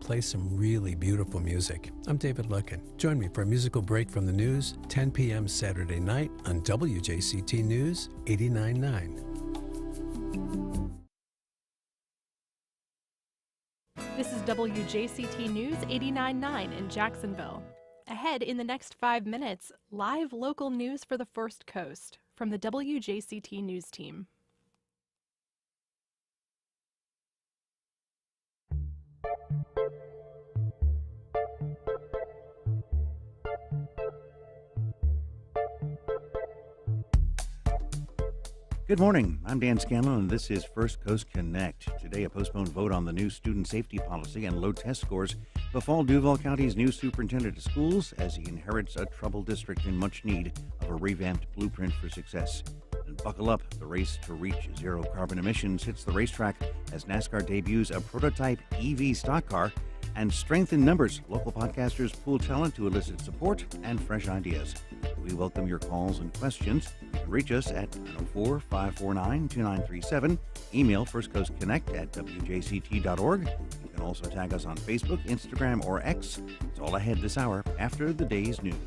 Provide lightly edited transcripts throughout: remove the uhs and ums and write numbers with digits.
Play some really beautiful music. I'm David Lucken. Join me for a musical break from the news, 10 p.m. Saturday night on WJCT News 89.9. This is WJCT News 89.9 in Jacksonville. Ahead in the next 5 minutes, live local news for the First Coast from the WJCT News team. Good morning. I'm Dan Scanlon, and this is First Coast Connect. Today, a postponed vote on the new student safety policy and low test scores befall Duval County's new superintendent of schools as he inherits a troubled district in much need of a revamped blueprint for success. And buckle up, the race to reach zero carbon emissions hits the racetrack as NASCAR debuts a prototype EV stock car. And strength in numbers, local podcasters pool talent to elicit support and fresh ideas. We welcome your calls and questions. You can reach us at 904-549-2937. Email firstcoastconnect@wjct.org. You can also tag us on Facebook, Instagram, or X. It's all ahead this hour after the day's news.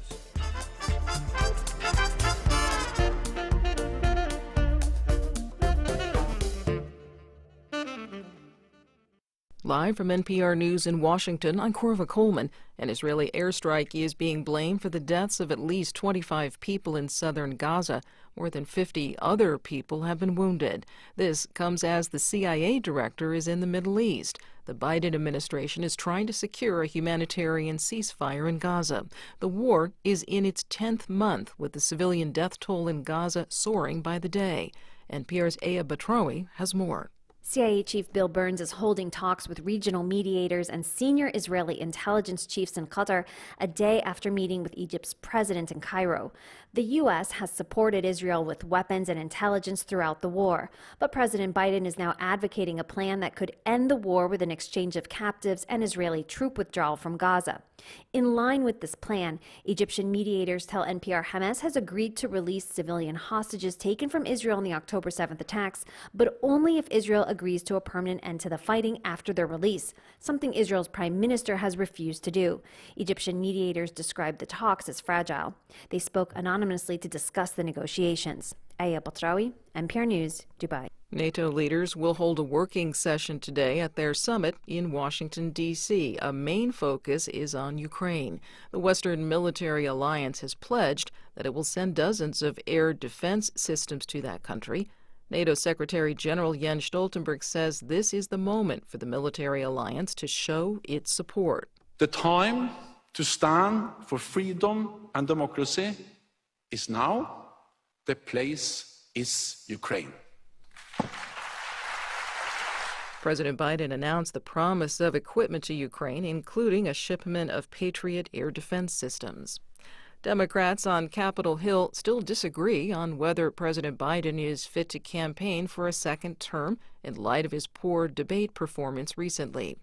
Live from NPR News in Washington, I'm Corva Coleman. An Israeli airstrike is being blamed for the deaths of at least 25 people in southern Gaza. More than 50 other people have been wounded. This comes as the CIA director is in the Middle East. The Biden administration is trying to secure a humanitarian ceasefire in Gaza. The war is in its 10th month, with the civilian death toll in Gaza soaring by the day. NPR's Aya Batrawi has more. CIA Chief Bill Burns is holding talks with regional mediators and senior Israeli intelligence chiefs in Qatar a day after meeting with Egypt's president in Cairo. The U.S. has supported Israel with weapons and intelligence throughout the war, but President Biden is now advocating a plan that could end the war with an exchange of captives and Israeli troop withdrawal from Gaza. In line with this plan, Egyptian mediators tell NPR Hamas has agreed to release civilian hostages taken from Israel in the October 7th attacks, but only if Israel agrees to a permanent end to the fighting after their release, something Israel's prime minister has refused to do. Egyptian mediators described the talks as fragile. They spoke anonymously to discuss the negotiations. Aya Batrawi, NPR News, Dubai. NATO leaders will hold a working session today at their summit in Washington, D.C. A main focus is on Ukraine. The Western Military Alliance has pledged that it will send dozens of air defense systems to that country. NATO Secretary General Jens Stoltenberg says this is the moment for the military alliance to show its support. The time to stand for freedom and democracy is now. The place is Ukraine. President Biden announced the promise of equipment to Ukraine, including a shipment of Patriot air defense systems. Democrats on Capitol Hill still disagree on whether President Biden is fit to campaign for a second term in light of his poor debate performance recently.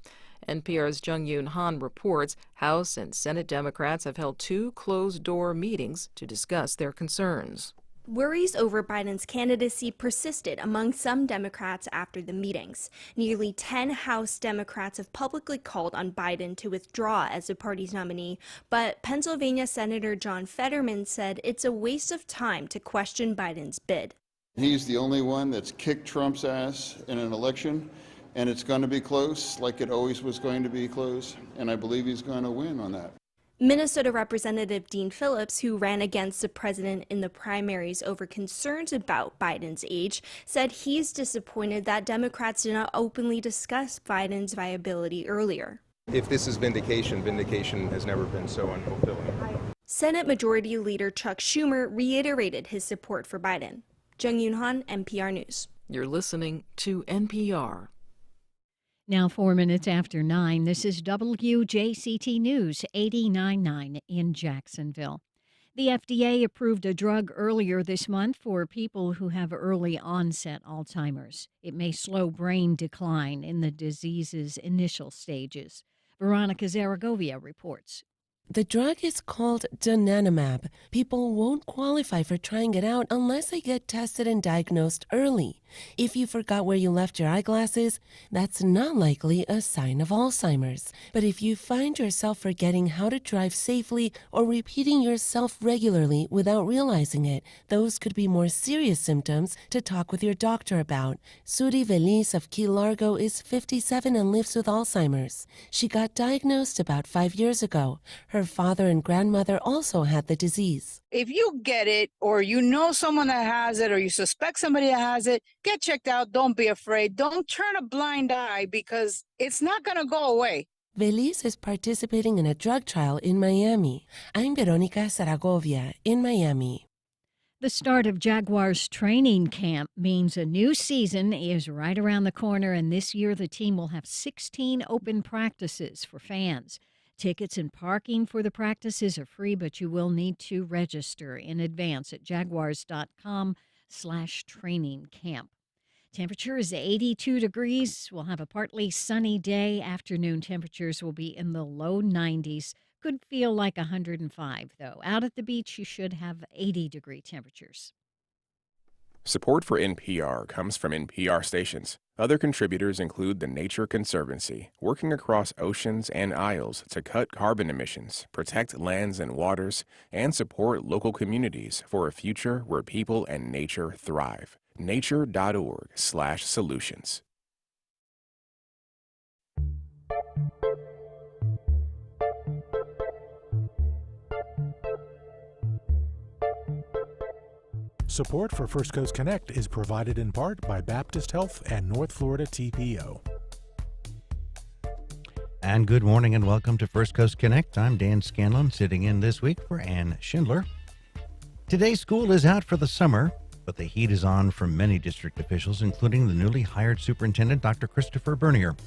NPR's Jung-Yoon Han reports House and Senate Democrats have held 2 closed-door meetings to discuss their concerns. Worries over Biden's candidacy persisted among some Democrats after the meetings. Nearly 10 House Democrats have publicly called on Biden to withdraw as the party's nominee, but Pennsylvania Senator John Fetterman said it's a waste of time to question Biden's bid. He's the only one that's kicked Trump's ass in an election, and it's going to be close, like it always was going to be close, and I believe he's going to win on that. Minnesota Representative Dean Phillips, who ran against the president in the primaries over concerns about Biden's age, said he's disappointed that Democrats did not openly discuss Biden's viability earlier. If this is vindication, vindication has never been so unfulfilling. Senate Majority Leader Chuck Schumer reiterated his support for Biden. Jung-Yoon Han, NPR News. You're listening to NPR. Now 4 minutes after 9, this is WJCT News 89.9 in Jacksonville. The FDA approved a drug earlier this month for people who have early onset Alzheimer's. It may slow brain decline in the disease's initial stages. Veronica Zaragovia reports. The drug is called donanemab. People won't qualify for trying it out unless they get tested and diagnosed early. If you forgot where you left your eyeglasses, that's not likely a sign of Alzheimer's. But if you find yourself forgetting how to drive safely or repeating yourself regularly without realizing it, those could be more serious symptoms to talk with your doctor about. Suri Veliz of Key Largo is 57 and lives with Alzheimer's. She got diagnosed about 5 years ago. Her father and grandmother also had the disease. If you get it, or you know someone that has it, or you suspect somebody that has it, get checked out. Don't be afraid. Don't turn a blind eye because it's not going to go away. Veliz is participating in a drug trial in Miami. I'm Veronica Zaragovia in Miami. The start of Jaguars training camp means a new season is right around the corner, and this year the team will have 16 open practices for fans. Tickets and parking for the practices are free, but you will need to register in advance at jaguars.com/training camp. Temperature is 82 degrees. We'll have a partly sunny day. Afternoon temperatures will be in the low 90s. Could feel like 105, though. Out at the beach, you should have 80-degree temperatures. Support for NPR comes from NPR stations. Other contributors include the Nature Conservancy, working across oceans and isles to cut carbon emissions, protect lands and waters, and support local communities for a future where people and nature thrive. nature.org/solutions. Support for First Coast Connect is provided in part by Baptist Health and North Florida TPO. And good morning and welcome to First Coast Connect. I'm Dan Scanlon, sitting in this week for Ann Schindler. Today, school is out for the summer, but the heat is on for many district officials, including the newly hired superintendent, Dr. Christopher Bernier.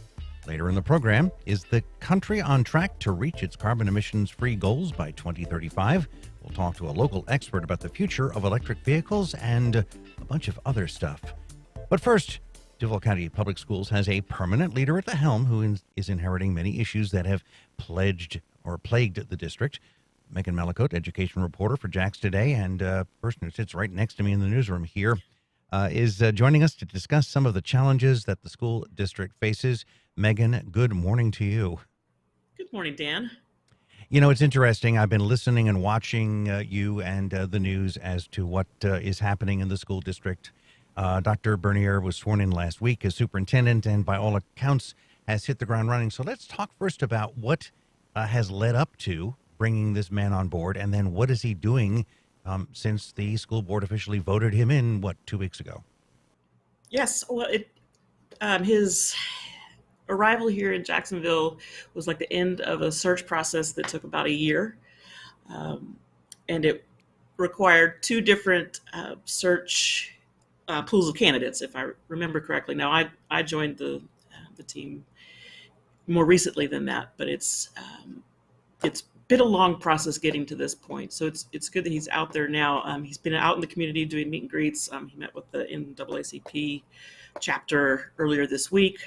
Later in the program, is the country on track to reach its carbon emissions-free goals by 2035? We'll talk to a local expert about the future of electric vehicles and a bunch of other stuff. But first, Duval County Public Schools has a permanent leader at the helm who is inheriting many issues that have plagued the district. Megan Melicote, education reporter for Jax Today, and person who sits right next to me in the newsroom here, is joining us to discuss some of the challenges that the school district faces. Megan, good morning to you. Good morning, Dan. You know, it's interesting. I've been listening and watching you and the news as to what is happening in the school district. Dr. Bernier was sworn in last week as superintendent and by all accounts has hit the ground running. So let's talk first about what has led up to bringing this man on board, and then what is he doing since the school board officially voted him in, 2 weeks ago? Yes, well, his arrival here in Jacksonville was like the end of a search process that took about a year. And it required two different search pools of candidates, if I remember correctly. Now, I joined the team more recently than that, but it's been a long process getting to this point. So it's good that he's out there now. He's been out in the community doing meet and greets. He met with the NAACP chapter earlier this week.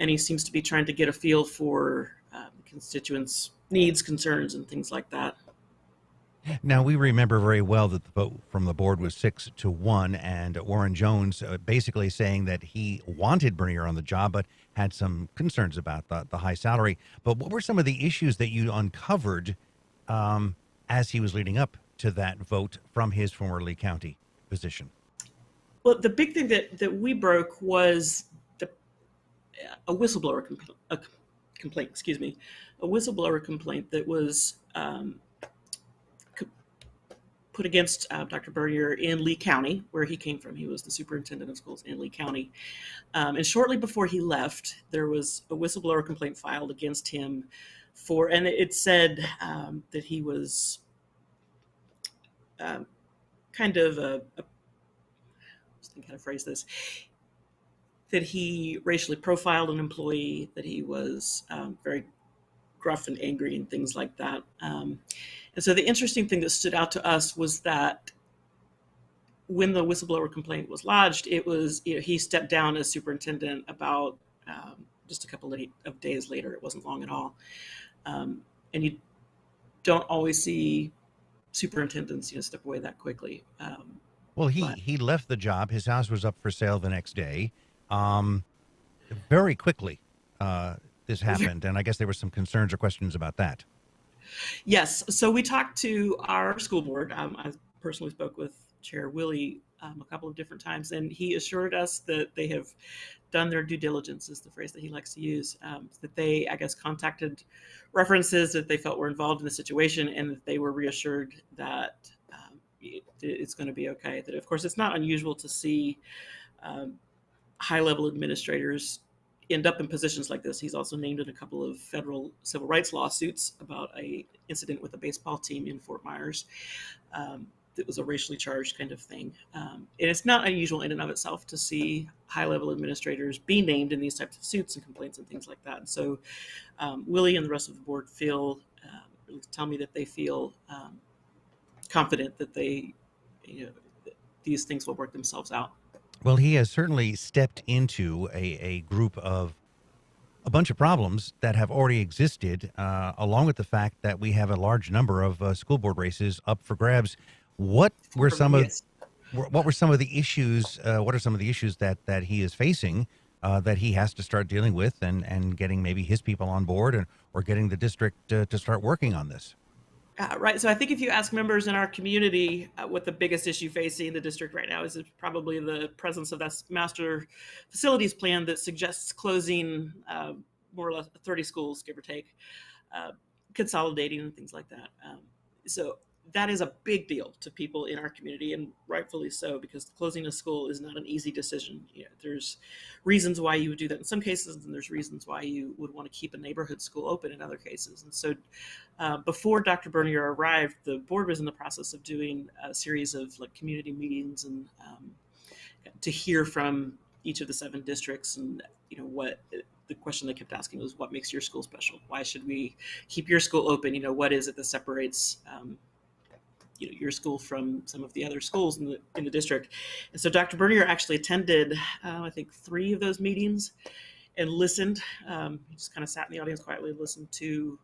And he seems to be trying to get a feel for constituents' needs, concerns, and things like that. Now, we remember very well that the vote from the board was 6-1, and Warren Jones basically saying that he wanted Bernier on the job, but had some concerns about the high salary. But what were some of the issues that you uncovered as he was leading up to that vote from his former Lee County position? Well, the big thing that we broke was a whistleblower complaint. Excuse me, a whistleblower complaint that was put against Dr. Bernier in Lee County, where he came from. He was the superintendent of schools in Lee County. And shortly before he left, there was a whistleblower complaint filed against him and it said that he was kind of how to phrase this, that he racially profiled an employee, that he was very gruff and angry and things like that. And so the interesting thing that stood out to us was that when the whistleblower complaint was lodged, it was, he stepped down as superintendent about just a couple of days later. It wasn't long at all. and you don't always see superintendents, step away that quickly. Well, he left the job. His house was up for sale the next day. Very quickly, this happened, and I guess there were some concerns or questions about that. Yes. So we talked to our school board. I personally spoke with Chair Willie a couple of different times, and he assured us that they have done their due diligence, is the phrase that he likes to use, that they, I guess, contacted references that they felt were involved in the situation, and that they were reassured that it's going to be okay. That, of course, it's not unusual to see high-level administrators end up in positions like this. He's also named in a couple of federal civil rights lawsuits about a incident with a baseball team in Fort Myers. It was a racially charged kind of thing. And it's not unusual in and of itself to see high-level administrators be named in these types of suits and complaints and things like that. And so Willie and the rest of the board tell me that they feel confident that these things will work themselves out. Well, he has certainly stepped into a group of a bunch of problems that have already existed, along with the fact that we have a large number of school board races up for grabs. What were some of the issues? What are some of the issues that he is facing that he has to start dealing with and getting maybe his people on board or getting the district to start working on this? Right. So I think if you ask members in our community what the biggest issue facing the district right now is, it's probably the presence of this master facilities plan that suggests closing more or less 30 schools, give or take, consolidating and things like that. So that is a big deal to people in our community, and rightfully so, because closing a school is not an easy decision. There's reasons why you would do that in some cases, and there's reasons why you would want to keep a neighborhood school open in other cases. And so before Dr. Bernier arrived, the board was in the process of doing a series of community meetings and to hear from each of the 7 districts. And what the question they kept asking was, what makes your school special? Why should we keep your school open? What is it that separates your school from some of the other schools in the district? And so Dr. Bernier actually attended, I think, 3 of those meetings and listened. He just kind of sat in the audience quietly and listened to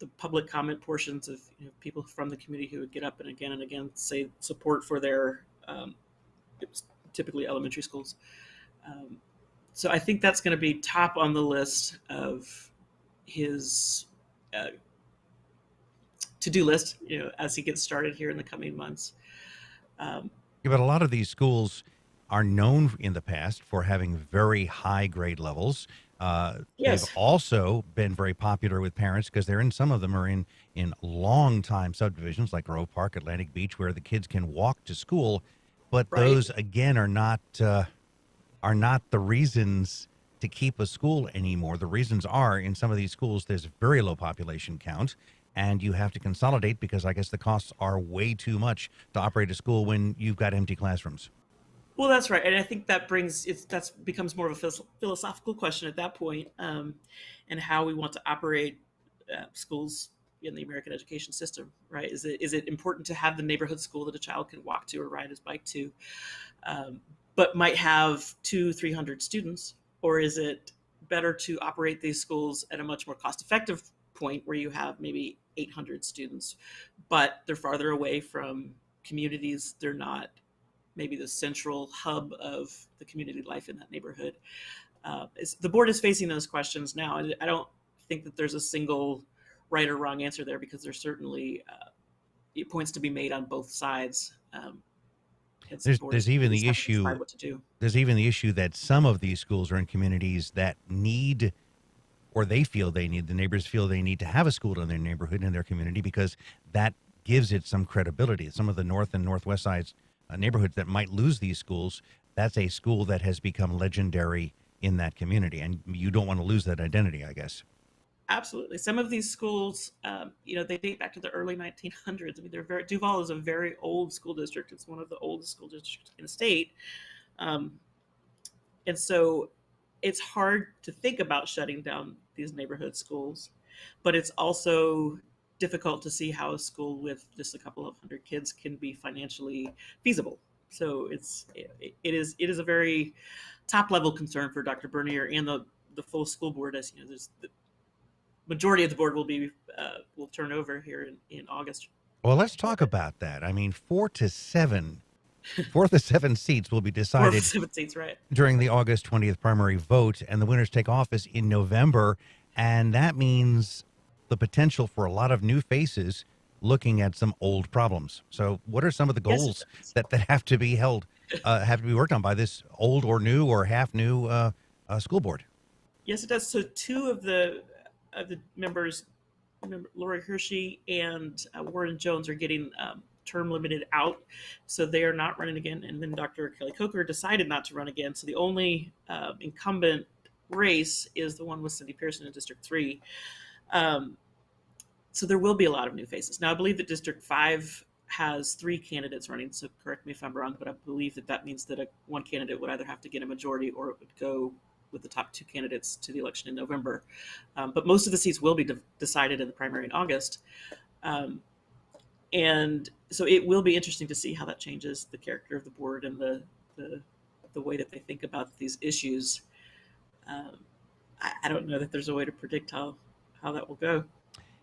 the public comment portions of people from the community who would get up and again say support for their it was typically elementary schools. So I think that's going to be top on the list of his to-do list, as he gets started here in the coming months. But a lot of these schools are known in the past for having very high grade levels. Yes. They've also been very popular with parents because some of them are in long time subdivisions like Grove Park, Atlantic Beach, where the kids can walk to school. But Right. those again are not the reasons to keep a school anymore. The reasons are, in some of these schools, there's a very low population count, and you have to consolidate because I guess the costs are way too much to operate a school when you've got empty classrooms. Well, that's right, and I think that becomes more of a philosophical question at that point, and how we want to operate schools in the American education system. Right? Is it important to have the neighborhood school that a child can walk to or ride his bike to, but might have 200-300 students, or is it better to operate these schools at a much more cost-effective point where you have maybe 800 students, but they're farther away from communities? They're not maybe the central hub of the community life in that neighborhood. The board is facing those questions now, and I don't think that there's a single right or wrong answer there, because there's certainly points to be made on both sides. There's even the issue. What to do. There's even the issue that some of these schools are in communities that need, or they feel they need, the neighbors feel they need to have a school in their neighborhood, in their community, because that gives it some credibility. Some of the north and northwest sides neighborhoods that might lose these schools, that's a school that has become legendary in that community, and you don't want to lose that identity, I guess. Absolutely. Some of these schools, they date back to the early 1900s. I mean, Duval is a very old school district. It's one of the oldest school districts in the state. And so it's hard to think about shutting down these neighborhood schools, but it's also difficult to see how a school with just a couple of hundred kids can be financially feasible. So it is a very top level concern for Dr. Bernier and the full school board. As there's majority of the board will turn over here in August. Well, let's talk about that. I mean, 4 to 7 seats will be 4 of decided 7 seats, right? during the August 20th primary vote, and the winners take office in November. And that means the potential for a lot of new faces looking at some old problems. So what are some of the Yes, it goals does. that have to be have to be worked on by this old or new or half new school board? Yes, it does. So two of the members, Lori Hershey and Warren Jones, are getting term limited out, so they are not running again. And then Dr. Kelly Coker decided not to run again. So the only incumbent race is the one with Cindy Pearson in District 3. So there will be a lot of new faces. Now, I believe that District 5 has 3 candidates running, so correct me if I'm wrong, but I believe that means that one candidate would either have to get a majority or it would go with the top 2 candidates to the election in November. But most of the seats will be decided in the primary in August. And so it will be interesting to see how that changes the character of the board and the way that they think about these issues. I don't know that there's a way to predict how that will go.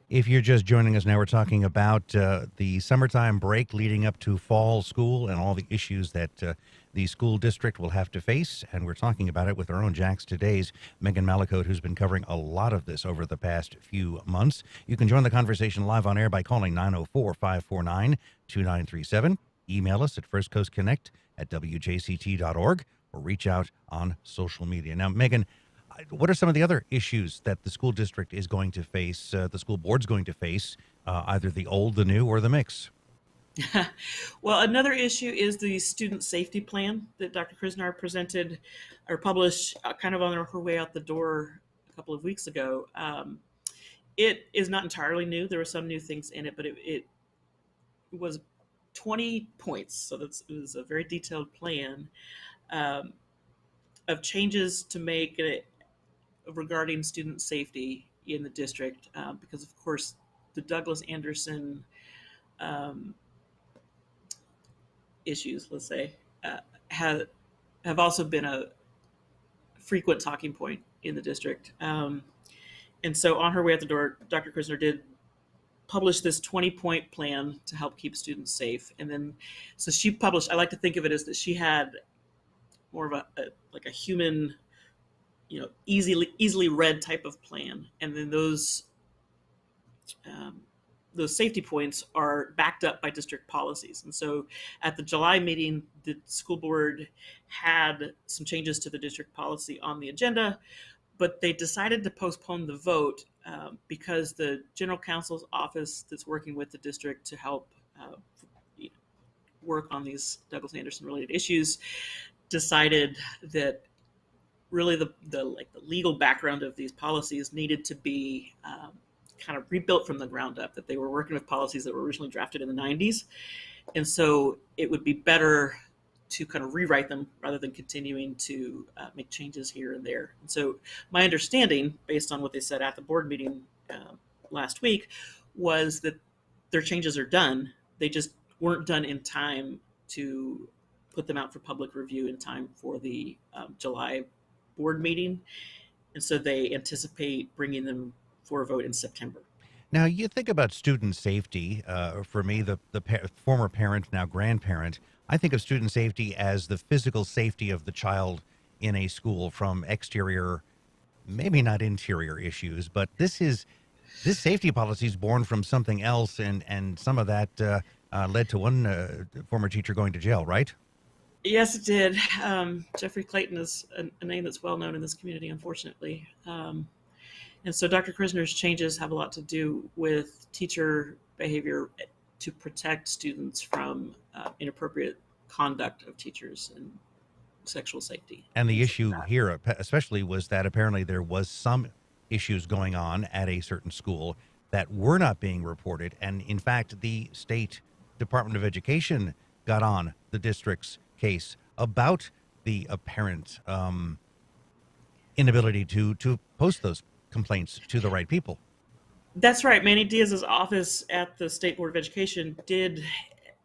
If you're just joining us now, we're talking about the summertime break leading up to fall school and all the issues that the school district will have to face. And we're talking about it with our own Jax Today's Megan Malakote, who's been covering a lot of this over the past few months. You can join the conversation live on air by calling 904-549-2937. Email us at firstcoastconnect@wjct.org or reach out on social media. Now, Megan, what are some of the other issues that the school district is going to face, the school board's going to face, either the old, the new, or the mix? Well, another issue is the student safety plan that Dr. Krisnar presented or published kind of on her way out the door a couple of weeks ago. It is not entirely new. There were some new things in it, but it was 20 points. So it was a very detailed plan of changes to make it regarding student safety in the district, because of course the Douglas Anderson issues, let's say, have also been a frequent talking point in the district. And so on her way out the door, Dr. Krisnar did publish this 20-point plan to help keep students safe. And then, so she published, I like to think of it as that she had more of a human, easily read type of plan. And then those safety points are backed up by district policies. And so at the July meeting, the school board had some changes to the district policy on the agenda, but they decided to postpone the vote because the general counsel's office that's working with the district to help work on these Douglas Anderson related issues decided that really the legal background of these policies needed to be kind of rebuilt from the ground up, that they were working with policies that were originally drafted in the 90s. And so it would be better to kind of rewrite them rather than continuing to make changes here and there. And so my understanding, based on what they said at the board meeting last week, was that their changes are done. They just weren't done in time to put them out for public review in time for the July board meeting. And so they anticipate bringing them for a vote in September. Now, you think about student safety. For me, the former parent, now grandparent, I think of student safety as the physical safety of the child in a school from exterior, maybe not interior issues, but this safety policy is born from something else, and some of that led to one former teacher going to jail, right? Yes, it did. Jeffrey Clayton is a name that's well known in this community, unfortunately. And so Dr. Krisnar's changes have a lot to do with teacher behavior to protect students from inappropriate conduct of teachers and sexual safety. And the issue here especially was that apparently there was some issues going on at a certain school that were not being reported. And in fact, the State Department of Education got on the district's case about the apparent inability to post those complaints to the right people. That's right. Manny Diaz's office at the State Board of Education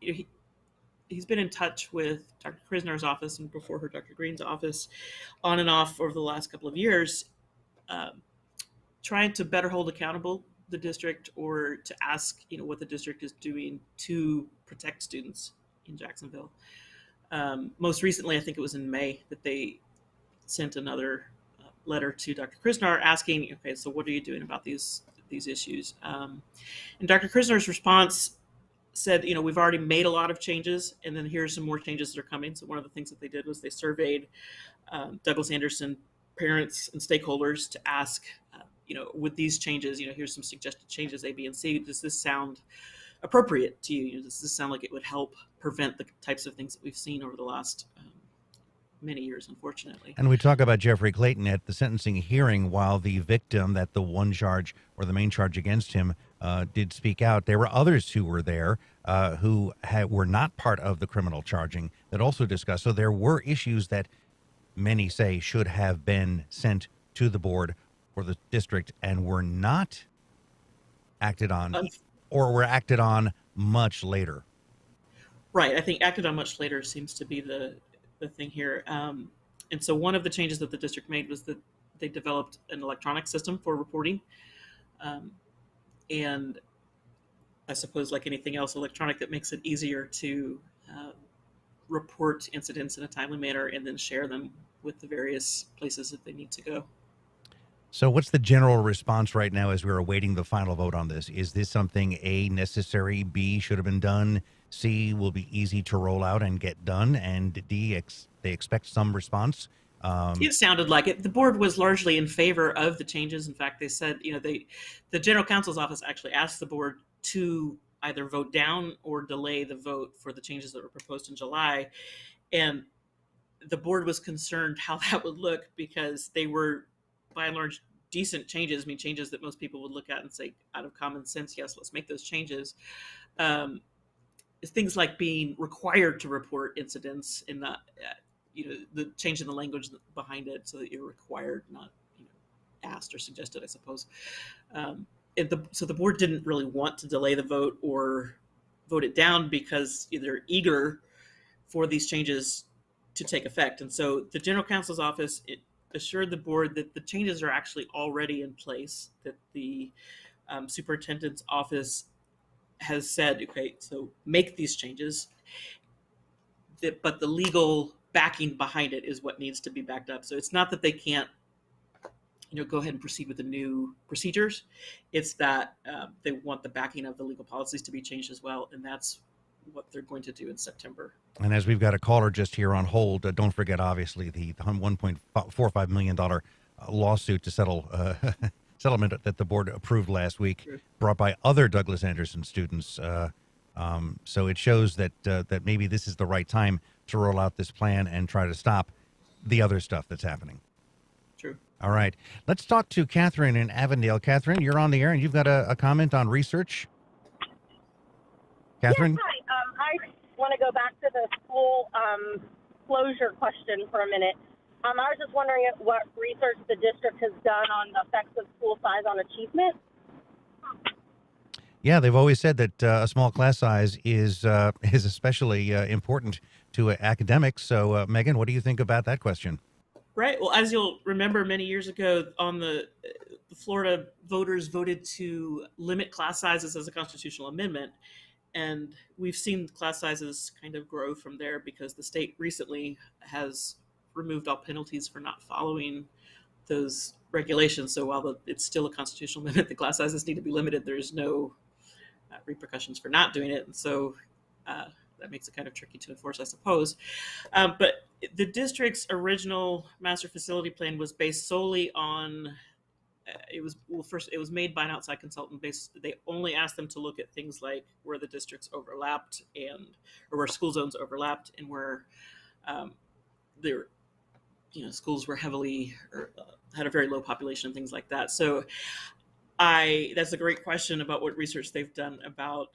he's been in touch with Dr. Krisnar's office and before her, Dr. Green's office, on and off over the last couple of years, trying to better hold accountable the district, or to ask, what the district is doing to protect students in Jacksonville. Most recently, I think it was in May, that they sent another letter to Dr. Krisnar asking, okay, so what are you doing about these issues? And Dr. Krisnar's response said, we've already made a lot of changes, and then here's some more changes that are coming. So one of the things that they did was they surveyed Douglas Anderson parents and stakeholders to ask, with these changes, here's some suggested changes, A, B, and C. Does this sound appropriate to you? Does this sound like it would help prevent the types of things that we've seen over the last many years, unfortunately? And we talk about Jeffrey Clayton at the sentencing hearing. While the victim, that the one charge or the main charge against him, did speak out, there were others who were there who were not part of the criminal charging that also discussed. So there were issues that many say should have been sent to the board or the district and were not acted on, or were acted on much later. Right. I think acted on much later seems to be the thing here. And so one of the changes that the district made was that they developed an electronic system for reporting. And I suppose, like anything else electronic, that makes it easier to report incidents in a timely manner and then share them with the various places that they need to go. So what's the general response right now as we're awaiting the final vote on this? Is this something A, necessary, B, should have been done, C, will be easy to roll out and get done, and D, they expect some response? It sounded like it. The board was largely in favor of the changes. In fact, they said, the general counsel's office actually asked the board to either vote down or delay the vote for the changes that were proposed in July. And the board was concerned how that would look, because they were, by and large, decent changes. I mean, changes that most people would look at and say, out of common sense, yes, let's make those changes. Things like being required to report incidents, and not, the change in the language behind it, so that you're required, not asked or suggested, I suppose. So the board didn't really want to delay the vote or vote it down, because they're eager for these changes to take effect. And so the general counsel's office assured the board that the changes are actually already in place, that the superintendent's office has said, okay, so make these changes, but the legal backing behind it is what needs to be backed up. So it's not that they can't go ahead and proceed with the new procedures. It's that they want the backing of the legal policies to be changed as well, and that's what they're going to do in September. And as we've got a caller just here on hold, don't forget, obviously, the $1.45 million lawsuit to settle settlement that the board approved last week, brought by other Douglas Anderson students. So it shows that that maybe this is the right time to roll out this plan and try to stop the other stuff that's happening. True. All right. Let's talk to Catherine in Avondale. Catherine, you're on the air, and you've got a comment on research. Catherine? Yes, hi. I want to go back to the school closure question for a minute. I was just wondering what research the district has done on the effects of school size on achievement. Yeah, they've always said that a small class size is especially important to academics. So, Megan, what do you think about that question? Right. Well, as you'll remember, many years ago, on the Florida voters voted to limit class sizes as a constitutional amendment. And we've seen class sizes kind of grow from there, because the state recently has removed all penalties for not following those regulations. So while it's still a constitutional amendment, the class sizes need to be limited. There's no repercussions for not doing it. And so that makes it kind of tricky to enforce, I suppose. But the district's original master facility plan was based solely on it was made by an outside consultant. They only asked them to look at things like where the districts overlapped, or where school zones overlapped, and where their schools were heavily or had a very low population and things like that. So that's a great question about what research they've done about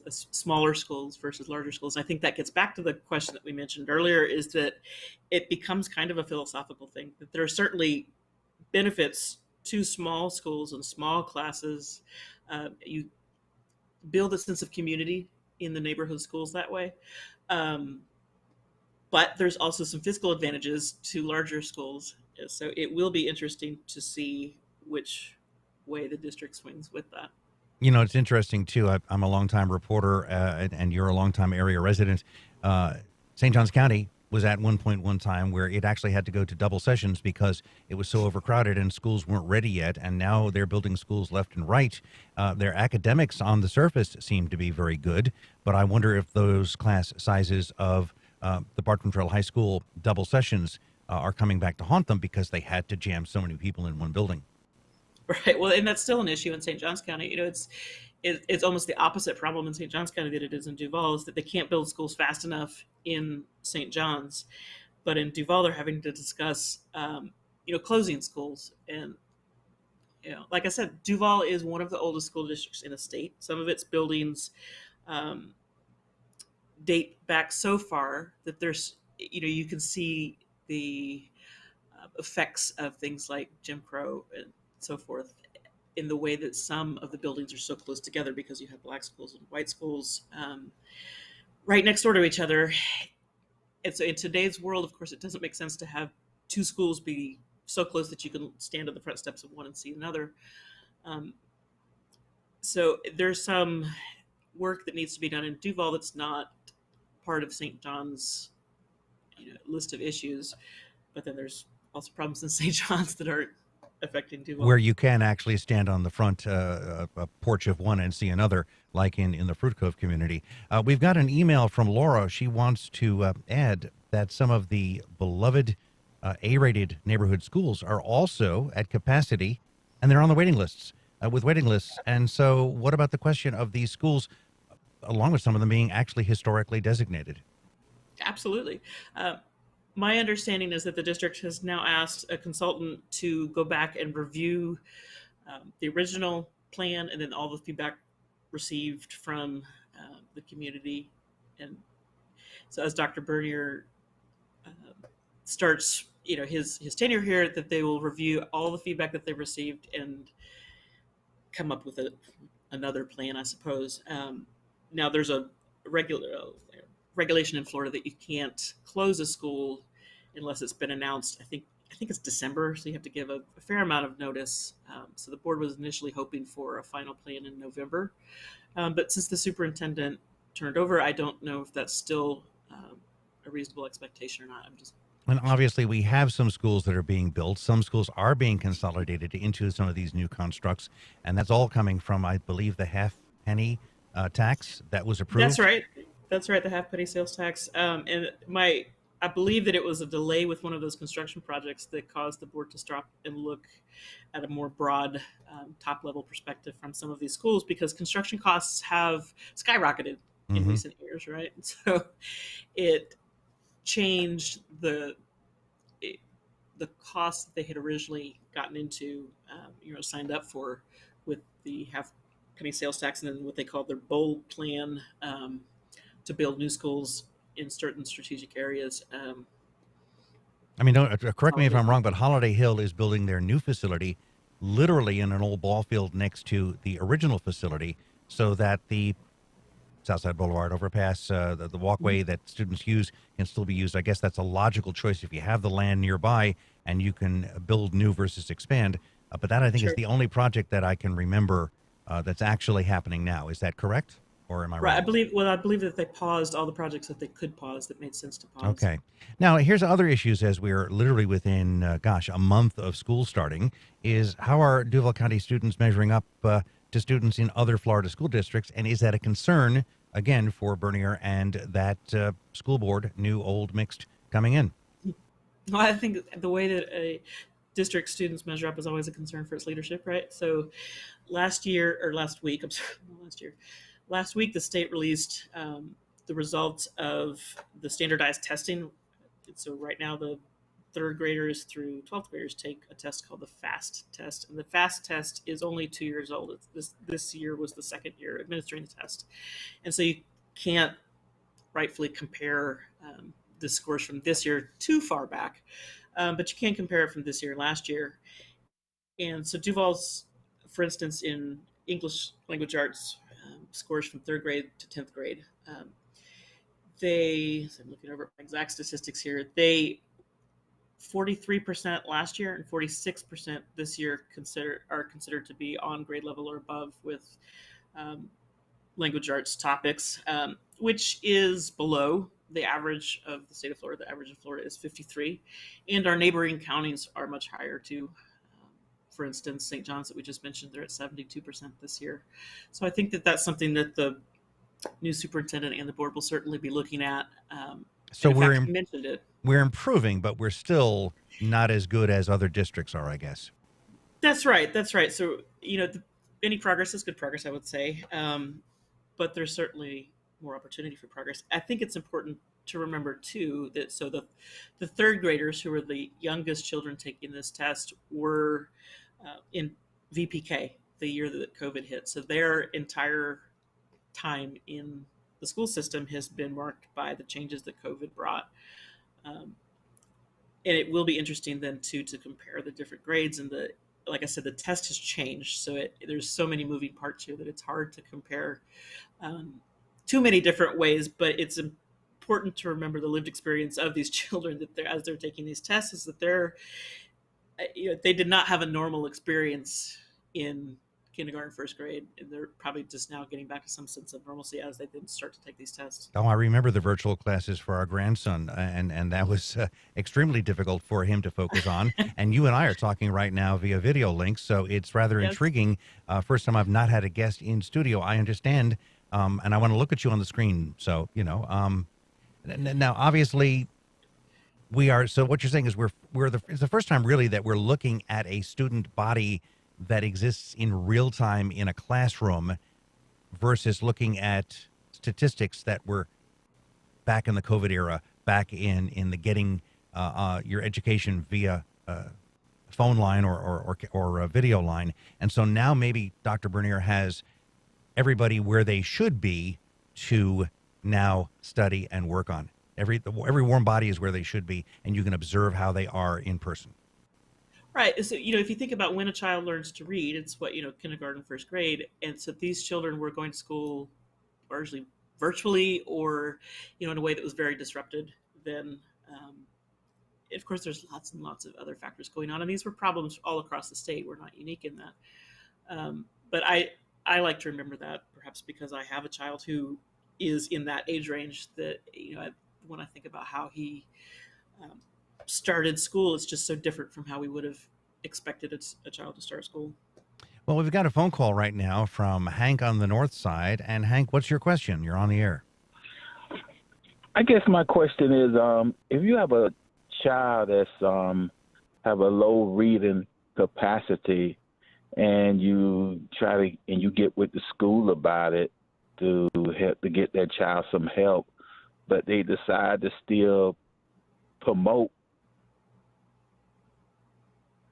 smaller schools versus larger schools. And I think that gets back to the question that we mentioned earlier, is that it becomes kind of a philosophical thing, that there are certainly benefits to small schools and small classes. You build a sense of community in the neighborhood schools that way. But there's also some fiscal advantages to larger schools, So it will be interesting to see which way the district swings with that. You know, it's interesting too. I'm a longtime reporter, and you're a longtime area resident. St. Johns County was at one time where it actually had to go to double sessions because it was so overcrowded and schools weren't ready yet. And now they're building schools left and right. Their academics on the surface seem to be very good, but I wonder if those class sizes of the Bartram Trail High School double sessions are coming back to haunt them because they had to jam so many people in one building. Right. Well, and that's still an issue in St. Johns County. You know, it's almost the opposite problem in St. Johns County that it is in Duval, is that they can't build schools fast enough in St. Johns, but in Duval they're having to discuss, closing schools. And like I said, Duval is one of the oldest school districts in the state. Some of its buildings date back so far that there's, you can see the effects of things like Jim Crow and so forth in the way that some of the buildings are so close together because you have black schools and white schools right next door to each other. And so in today's world, of course, it doesn't make sense to have two schools be so close that you can stand on the front steps of one and see another. So there's some work that needs to be done in Duval that's not part of St. John's list of issues, but then there's also problems in St. John's that aren't affecting Duval. Where you can actually stand on the front a porch of one and see another, like in the Fruit Cove community. We've got an email from Laura. She wants to add that some of the beloved A-rated neighborhood schools are also at capacity, and they're on the waiting lists, with waiting lists. And so what about the question of these schools, along with some of them being actually historically designated? Absolutely. My understanding is that the district has now asked a consultant to go back and review the original plan and then all the feedback received from the community. And so as Dr. Bernier starts, his tenure here, that they will review all the feedback that they've received and come up with another plan, I suppose. Now there's a regulation in Florida that you can't close a school unless it's been announced. I think it's December, so you have to give a fair amount of notice. So the board was initially hoping for a final plan in November, but since the superintendent turned over, I don't know if that's still a reasonable expectation or not. And obviously, we have some schools that are being built. Some schools are being consolidated into some of these new constructs, and that's all coming from, I believe, the half-penny tax that was approved. That's right. The half-penny sales tax. And I believe that it was a delay with one of those construction projects that caused the board to stop and look at a more broad, top-level perspective from some of these schools, because construction costs have skyrocketed in recent years, right? So it changed the costs that they had originally gotten into, signed up for with the half-penny sales tax, and then what they call their bold plan to build new schools in certain strategic areas. I mean, correct me if I'm wrong, but Holiday Hill is building their new facility literally in an old ball field next to the original facility, so that the Southside Boulevard overpass, the walkway that students use, can still be used. I guess that's a logical choice if you have the land nearby and you can build new versus expand. But that, I think, is the only project that I can remember that's actually happening now. Is that correct? Or am I Right. wrong? I believe that they paused all the projects that they could pause that made sense to pause. Okay. Now, here's other issues as we're literally within, a month of school starting, is how are Duval County students measuring up to students in other Florida school districts? And is that a concern, again, for Bernier and that school board, new, old, mixed, coming in? Well, I think the way that a district students measure up is always a concern for its leadership, right? So last week, the state released the results of the standardized testing. So right now, the third graders through 12th graders take a test called the FAST test. And the FAST test is only 2 years old. This year was the second year administering the test. And so you can't rightfully compare the scores from this year too far back, but you can compare it from this year and last year. And so Duval's, for instance, in English language arts, scores from 3rd grade to 10th grade. So I'm looking over exact statistics here. They 43% last year and 46% this year are considered to be on grade level or above with language arts topics, which is below the average of the state of Florida. The average in Florida is 53, and our neighboring counties are much higher too. For instance, St. John's that we just mentioned, they're at 72% this year. So I think that that's something that the new superintendent and the board will certainly be looking at. So you mentioned it. We're improving, but we're still not as good as other districts are, I guess. That's right. That's right. So, any progress is good progress, I would say. But there's certainly more opportunity for progress. I think it's important to remember too that the third graders, who were the youngest children taking this test, were in VPK the year that COVID hit. So their entire time in the school system has been marked by the changes that COVID brought. And it will be interesting then too to compare the different grades, and like I said, the test has changed. So there's so many moving parts here that it's hard to compare too many different ways, but it's important to remember the lived experience of these children that as they're taking these tests is that they did not have a normal experience in kindergarten, first grade, and they're probably just now getting back to some sense of normalcy as they then start to take these tests. Oh, I remember the virtual classes for our grandson, and that was extremely difficult for him to focus on. And you and I are talking right now via video links, so it's rather intriguing. First time I've not had a guest in studio. I understand, and I want to look at you on the screen. So, now obviously we are. So what you're saying is it's the first time really that we're looking at a student body that exists in real time in a classroom versus looking at statistics that were back in the COVID era, back in the getting your education via phone line or a video line. And so now maybe Dr. Bernier has everybody where they should be to now study and work on. Every warm body is where they should be, and you can observe how they are in person. Right. So, if you think about when a child learns to read, it's kindergarten, first grade. And so these children were going to school largely virtually or, in a way that was very disrupted. Then, of course, there's lots and lots of other factors going on. And these were problems all across the state. We're not unique in that. But I like to remember that perhaps because I have a child who is in that age range that, when I think about how he started school, it's just so different from how we would have expected a child to start school. Well, we've got a phone call right now from Hank on the north side. And Hank, what's your question? You're on the air. I guess my question is, if you have a child that's have a low reading capacity, and you get with the school about it to help to get that child some help, but they decide to still promote.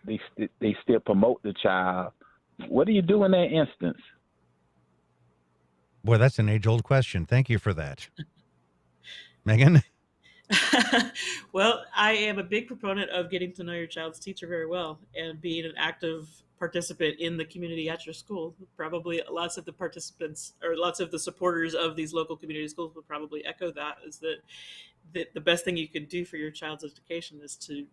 They still promote the child. What do you do in that instance? Boy, that's an age-old question. Thank you for that. Megan? Well, I am a big proponent of getting to know your child's teacher very well and being an active participant in the community at your school. Probably lots of the participants or lots of the supporters of these local community schools would probably echo that, is that the best thing you can do for your child's education is to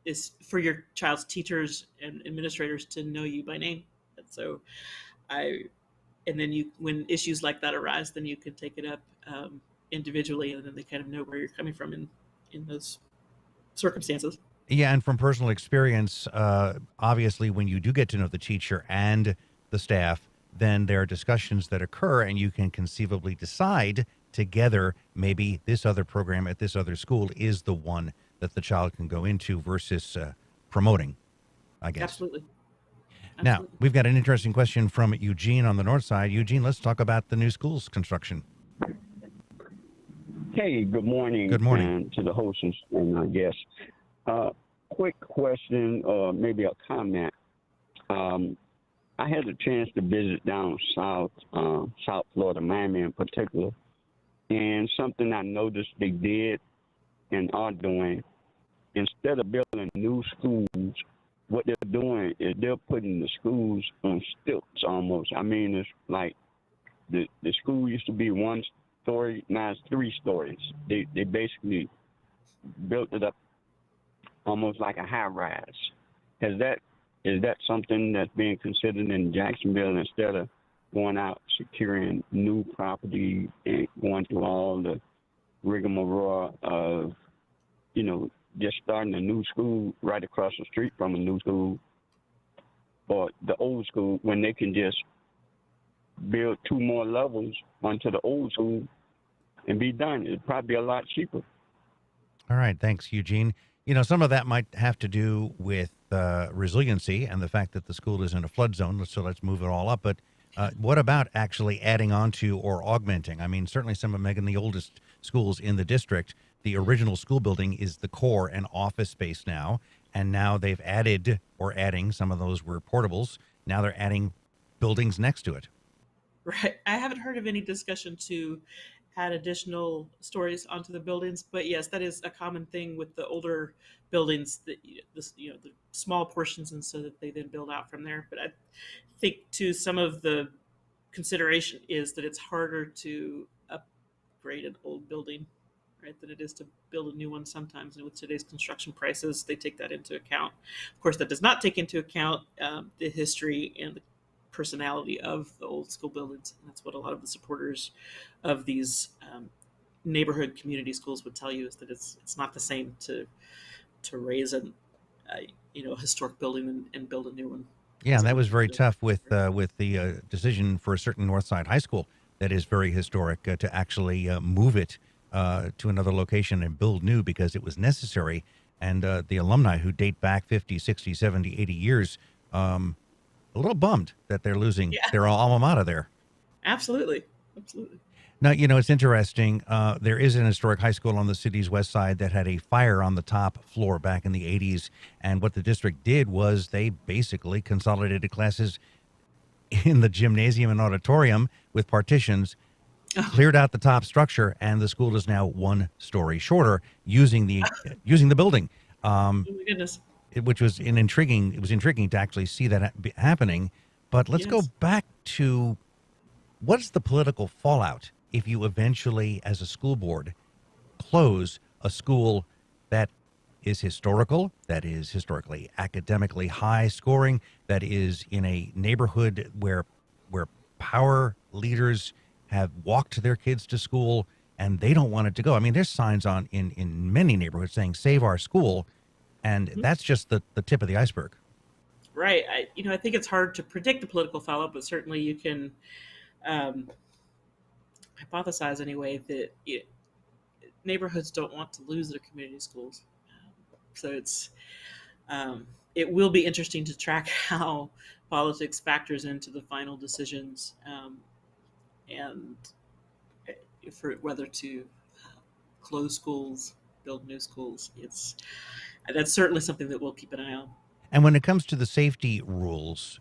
is for your child's teachers and administrators to know you by name. And so when issues like that arise, then you can take it up individually, and then they kind of know where you're coming from in those circumstances. Yeah, and from personal experience, obviously when you do get to know the teacher and the staff, then there are discussions that occur, and you can conceivably decide together maybe this other program at this other school is the one that the child can go into versus promoting, I guess. Absolutely. Now, we've got an interesting question from Eugene on the north side. Eugene, let's talk about the new school's construction. Hey, good morning. Good morning. To the hosts and guests. Quick question, or maybe a comment. I had a chance to visit down south Florida, Miami in particular, and something I noticed they did and are doing, instead of building new schools, what they're doing is they're putting the schools on stilts almost. I mean, it's like the school used to be one story, now it's 3 stories. They basically built it up almost like a high rise. Is that something that's being considered in Jacksonville instead of going out securing new property and going through all the rigmarole of, just starting a new school right across the street from a new school or the old school when they can just build 2 more levels onto the old school and be done? It'd probably be a lot cheaper. All right. Thanks, Eugene. Some of that might have to do with resiliency and the fact that the school is in a flood zone. So let's move it all up. But what about actually adding on to or augmenting? I mean, certainly some of, Megan, the oldest schools in the district, the original school building is the core and office space now. And now they've adding, some of those were portables. Now they're adding buildings next to it. Right. I haven't heard of any discussion to add additional stories onto the buildings, but yes, that is a common thing with the older buildings, that the small portions, and so that they then build out from there. But I think too, some of the consideration is that it's harder to upgrade an old building, right, than it is to build a new one sometimes. And with today's construction prices, they take that into account. Of course, that does not take into account the history and the personality of the old school buildings. And that's what a lot of the supporters of these neighborhood community schools would tell you, is that it's not the same to raise a historic building and build a new one. Yeah, and that was very tough with the decision for a certain Northside High School that is very historic to actually move it to another location and build new because it was necessary. And the alumni who date back 50, 60, 70, 80 years, a little bummed that they're losing their alma mater there. Absolutely. Now, it's interesting. There is an historic high school on the city's west side that had a fire on the top floor back in the 80s. And what the district did was they basically consolidated classes in the gymnasium and auditorium with partitions, cleared out the top structure, and the school is now 1 story shorter using the building. Oh my goodness. Which was intriguing. It was intriguing to actually see that happening. But let's go back to what's the political fallout if you eventually, as a school board, close a school that is historical, that is historically academically high scoring, that is in a neighborhood where power leaders have walked their kids to school and they don't want it to go. I mean, there's signs in many neighborhoods saying "Save our school." And that's just the tip of the iceberg. Right. I think it's hard to predict the political fallout, but certainly you can hypothesize anyway that neighborhoods don't want to lose their community schools. So it will be interesting to track how politics factors into the final decisions, and for whether to close schools, build new schools. That's certainly something that we'll keep an eye on. And when it comes to the safety rules,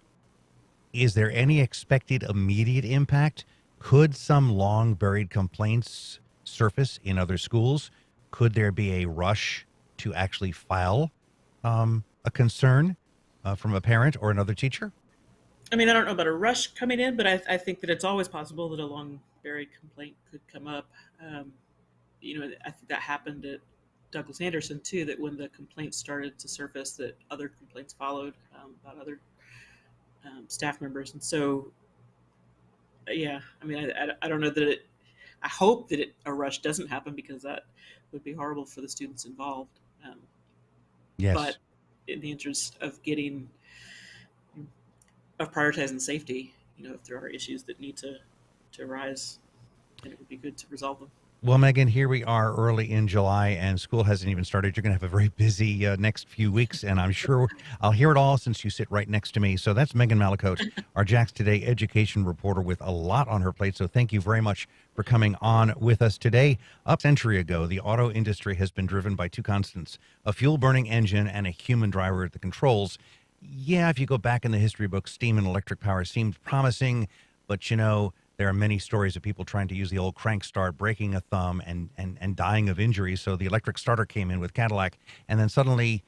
is there any expected immediate impact? Could some long buried complaints surface in other schools? Could there be a rush to actually file a concern from a parent or another teacher? I mean, I don't know about a rush coming in, but I think that it's always possible that a long buried complaint could come up. I think that happened at Douglas Anderson too, that when the complaints started to surface, that other complaints followed about other staff members. And so, I mean, I don't know that I hope that a rush doesn't happen, because that would be horrible for the students involved. Yes. But in the interest of prioritizing safety, if there are issues that need to arise, then it would be good to resolve them. Well, Megan, here we are early in July and school hasn't even started. You're going to have a very busy next few weeks, and I'm sure I'll hear it all since you sit right next to me. So that's Megan Malakote, our Jax Today education reporter with a lot on her plate. So thank you very much for coming on with us today. A century ago, the auto industry has been driven by 2 constants, a fuel-burning engine and a human driver at the controls. Yeah, if you go back in the history books, steam and electric power seemed promising, but there are many stories of people trying to use the old crank start, breaking a thumb and dying of injuries. So the electric starter came in with Cadillac, and then suddenly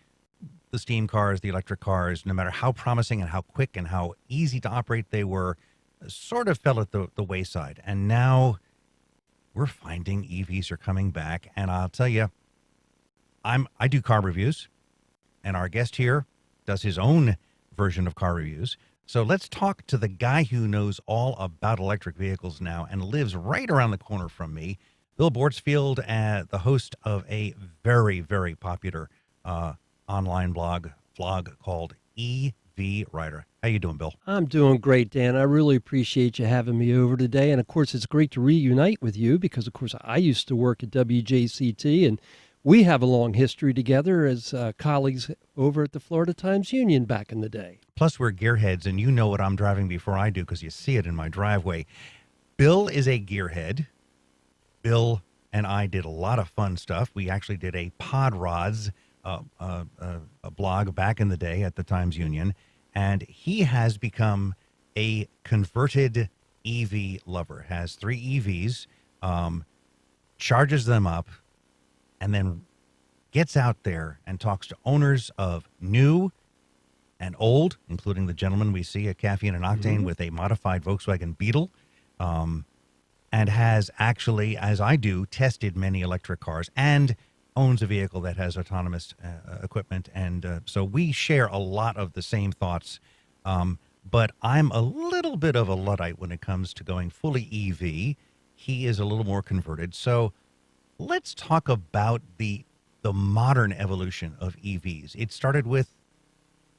the steam cars, the electric cars, no matter how promising and how quick and how easy to operate they were, sort of fell at the wayside. And now we're finding EVs are coming back. And I'll tell you, I do car reviews, and our guest here does his own version of car reviews. So let's talk to the guy who knows all about electric vehicles now and lives right around the corner from me, Bill Bortzfield, the host of a very, very popular online vlog called EV Rider. How you doing, Bill? I'm doing great, Dan. I really appreciate you having me over today. And, of course, it's great to reunite with you because, of course, I used to work at WJCT, and we have a long history together as colleagues over at the Florida Times-Union back in the day. Plus, we're gearheads, and you know what I'm driving before I do because you see it in my driveway. Bill is a gearhead. Bill and I did a lot of fun stuff. We actually did a Pod Rods a blog back in the day at the Times-Union, and he has become a converted EV lover, has 3 EVs, charges them up, and then gets out there and talks to owners of new and old, including the gentleman we see at Caffeine and Octane with a modified Volkswagen Beetle, and has actually, as I do, tested many electric cars and owns a vehicle that has autonomous equipment. And so we share a lot of the same thoughts, but I'm a little bit of a Luddite when it comes to going fully EV. He is a little more converted. So let's talk about the modern evolution of EVs. It started with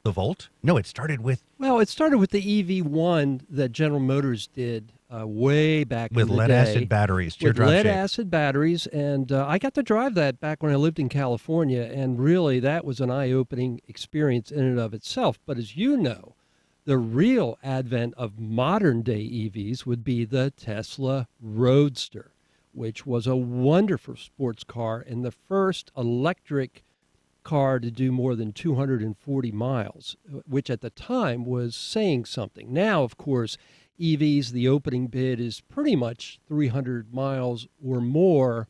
the Volt? No, it started with... Well, it started with the EV1 that General Motors did way back in the day. With lead-acid batteries, teardrop with shape. lead-acid batteries, and I got to drive that back when I lived in California, and really that was an eye-opening experience in and of itself. But as you know, the real advent of modern-day EVs would be the Tesla Roadster, which was a wonderful sports car and the first electric car to do more than 240 miles, which at the time was saying something. Now, of course, EVs, the opening bid is pretty much 300 miles or more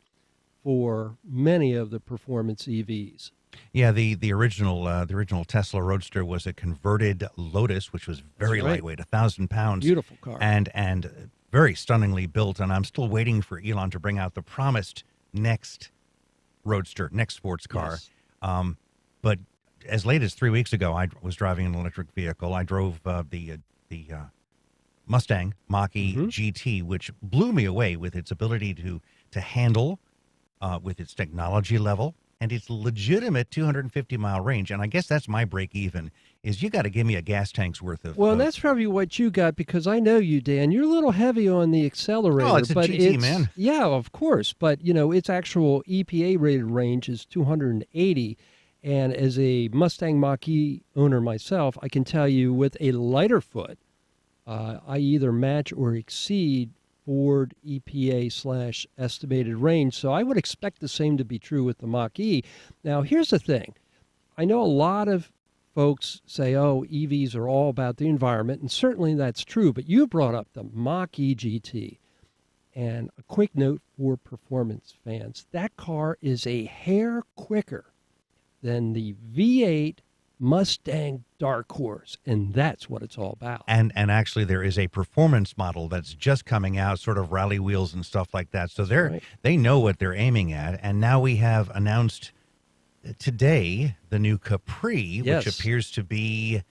for many of the performance EVs. Yeah, the original Tesla Roadster was a converted Lotus, which was very lightweight, 1,000 pounds. Beautiful car. And very stunningly built. And I'm still waiting for Elon to bring out the promised next Roadster, next sports car. Yes. But as late as 3 weeks ago, I was driving an electric vehicle. I drove the Mustang Mach-E GT, which blew me away with its ability to handle, with its technology level, and its legitimate 250-mile range. And I guess that's my break-even, is you got to give me a gas tank's worth of... Well, that's probably what you got, because I know you, Dan. You're a little heavy on the accelerator. Oh, it's a but GT, man. Yeah, of course. But, you know, its actual EPA-rated range is 280. And as a Mustang Mach-E owner myself, I can tell you with a lighter foot, I either match or exceed Ford EPA/estimated range. So I would expect the same to be true with the Mach-E. Now, here's the thing. I know a lot of folks say, oh, EVs are all about the environment, and certainly that's true, but you brought up the Mach-E GT. And a quick note for performance fans, that car is a hair quicker than the V8 Mustang Dark Horse, and that's what it's all about. And actually, there is a performance model that's just coming out, sort of rally wheels and stuff like that. So they know what they're aiming at. And now we have announced today the new Capri, which appears to be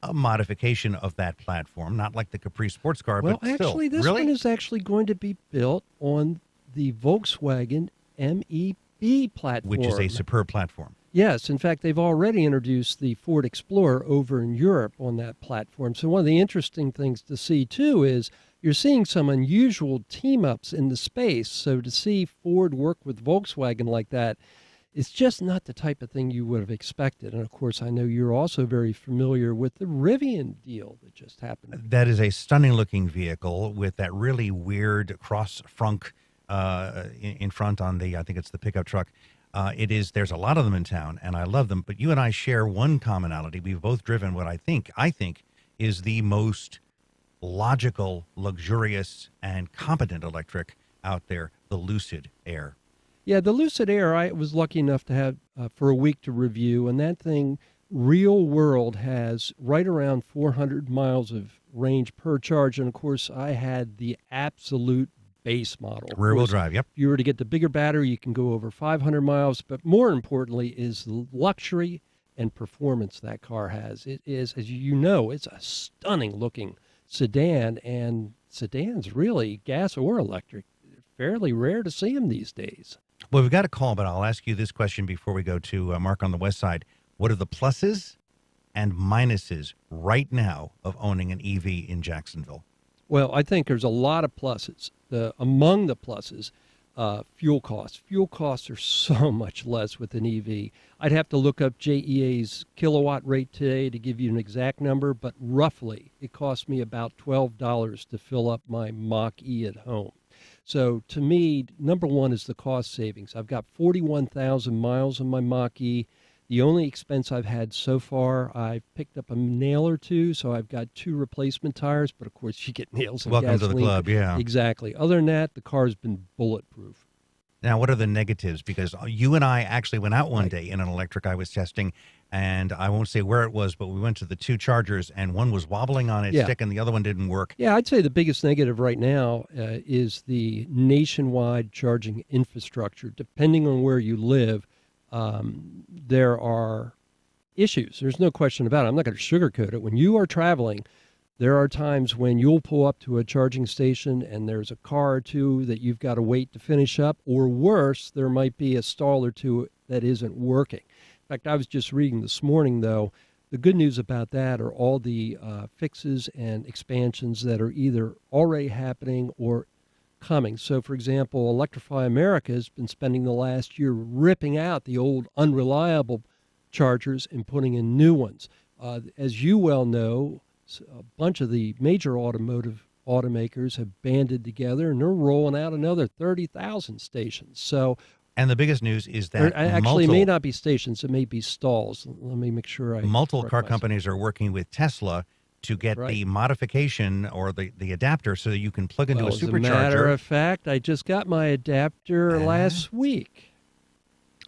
a modification of that platform, not like the Capri sports car, Well, but still. actually, this Really? one is actually going to be built on the Volkswagen MEB platform. Which is a superb platform. Yes, in fact, they've already introduced the Ford Explorer over in Europe on that platform. So one of the interesting things to see, too, is you're seeing some unusual team-ups in the space. So to see Ford work with Volkswagen like that, it's just not the type of thing you would have expected. And, of course, I know you're also very familiar with the Rivian deal that just happened. That is a stunning-looking vehicle with that really weird cross-frunk in front on the, I think it's the pickup truck. There's a lot of them in town, and I love them. But you and I share one commonality. We've both driven what I think is the most logical, luxurious, and competent electric out there, the Lucid Air. Yeah, the Lucid Air, I was lucky enough to have for a week to review, and that thing, real world, has right around 400 miles of range per charge. And, of course, I had the absolute base model. Of Rear-wheel course, drive, yep. If you were to get the bigger battery, you can go over 500 miles. But more importantly is the luxury and performance that car has. It is, as you know, it's a stunning looking sedan, and sedans really, gas or electric, fairly rare to see them these days. Well, we've got a call, but I'll ask you this question before we go to Mark on the west side. What are the pluses and minuses right now of owning an EV in Jacksonville? Well, I think there's a lot of pluses. Among the pluses, fuel costs. Fuel costs are so much less with an EV. I'd have to look up JEA's kilowatt rate today to give you an exact number, but roughly it costs me about $12 to fill up my Mach-E at home. So to me, number one is the cost savings. I've got 41,000 miles on my Mach-E. The only expense I've had so far, I've picked up a nail or two, so I've got 2 replacement tires, but of course you get nails and Welcome gasoline. to the club, yeah. Exactly. Other than that, the car's been bulletproof. Now, what are the negatives? Because you and I actually went out one day in an electric I was testing, and I won't say where it was, but we went to the 2 chargers, and one was wobbling on its stick, and the other one didn't work. Yeah, I'd say the biggest negative right now is the nationwide charging infrastructure. Depending on where you live, there are issues. There's no question about it. I'm not going to sugarcoat it. When you are traveling, there are times when you'll pull up to a charging station and there's a car or two that you've got to wait to finish up, or worse, there might be a stall or two that isn't working. In fact, I was just reading this morning, though, the good news about that are all the fixes and expansions that are either already happening or coming. So, for example, Electrify America has been spending the last year ripping out the old unreliable chargers and putting in new ones. As you well know, a bunch of the major automotive automakers have banded together, and they're rolling out another 30,000 stations. So, and the biggest news is that actually, it may not be stations; it may be stalls. Let me make sure I. Multiple car companies are working with Tesla to get the modification or the adapter so that you can plug into a supercharger. As a matter of fact, I just got my adapter last week.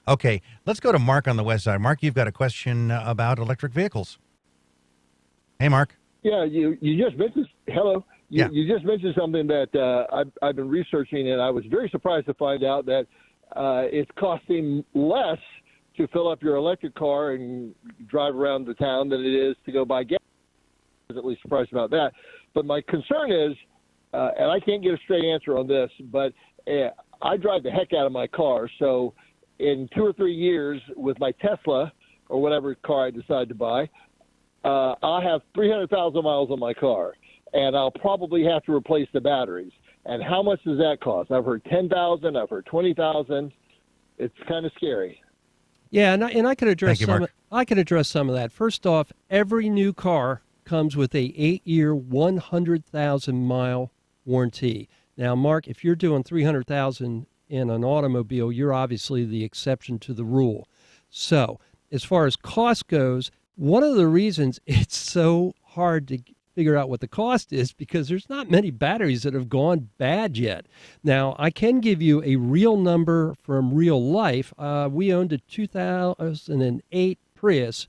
Okay, let's go to Mark on the west side. Mark, you've got a question about electric vehicles. Hey, Mark. Yeah, you just mentioned, hello. You just mentioned something that I've been researching, and I was very surprised to find out that it's costing less to fill up your electric car and drive around the town than it is to go buy gas. I was at least surprised about that. But my concern is, and I can't get a straight answer on this, but I drive the heck out of my car. So in 2 or 3 years with my Tesla or whatever car I decide to buy, I'll have 300,000 miles on my car, and I'll probably have to replace the batteries. And how much does that cost? I've heard 10,000. I've heard 20,000. It's kind of scary. Yeah, and I could address I could address some of that. First off, every new car comes with a 8-year, 100,000-mile warranty. Now, Mark, if you're doing 300,000 in an automobile, you're obviously the exception to the rule. So, as far as cost goes, one of the reasons it's so hard to figure out what the cost is because there's not many batteries that have gone bad yet. Now, I can give you a real number from real life. We owned a 2008 Prius,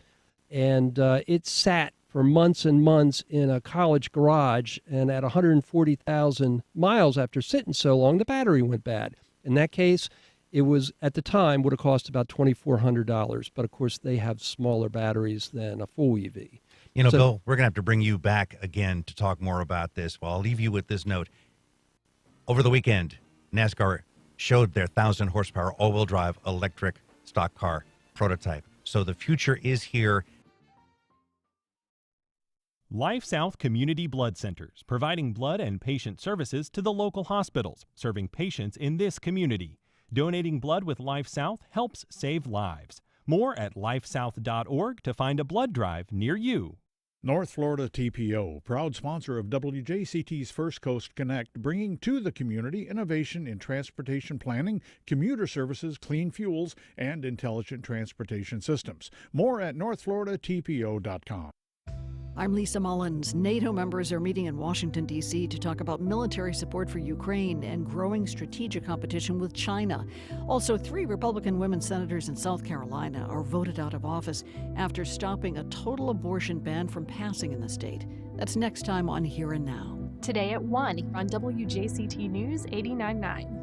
and it sat for months and months in a college garage, and at 140,000 miles after sitting so long, the battery went bad. In that case, it was, at the time, would have cost about $2,400, but of course they have smaller batteries than a full EV. You know, Bill, we're going to have to bring you back again to talk more about this. Well, I'll leave you with this note. Over the weekend, NASCAR showed their 1,000 horsepower all-wheel drive electric stock car prototype. So the future is here. Life South Community Blood Centers, providing blood and patient services to the local hospitals, serving patients in this community. Donating blood with Life South helps save lives. More at lifesouth.org to find a blood drive near you. North Florida TPO, proud sponsor of WJCT's First Coast Connect, bringing to the community innovation in transportation planning, commuter services, clean fuels, and intelligent transportation systems. More at northfloridatpo.com. I'm Lisa Mullins. NATO members are meeting in Washington, D.C. to talk about military support for Ukraine and growing strategic competition with China. Also, 3 Republican women senators in South Carolina are voted out of office after stopping a total abortion ban from passing in the state. That's next time on Here and Now. Today at 1 on WJCT News 89.9.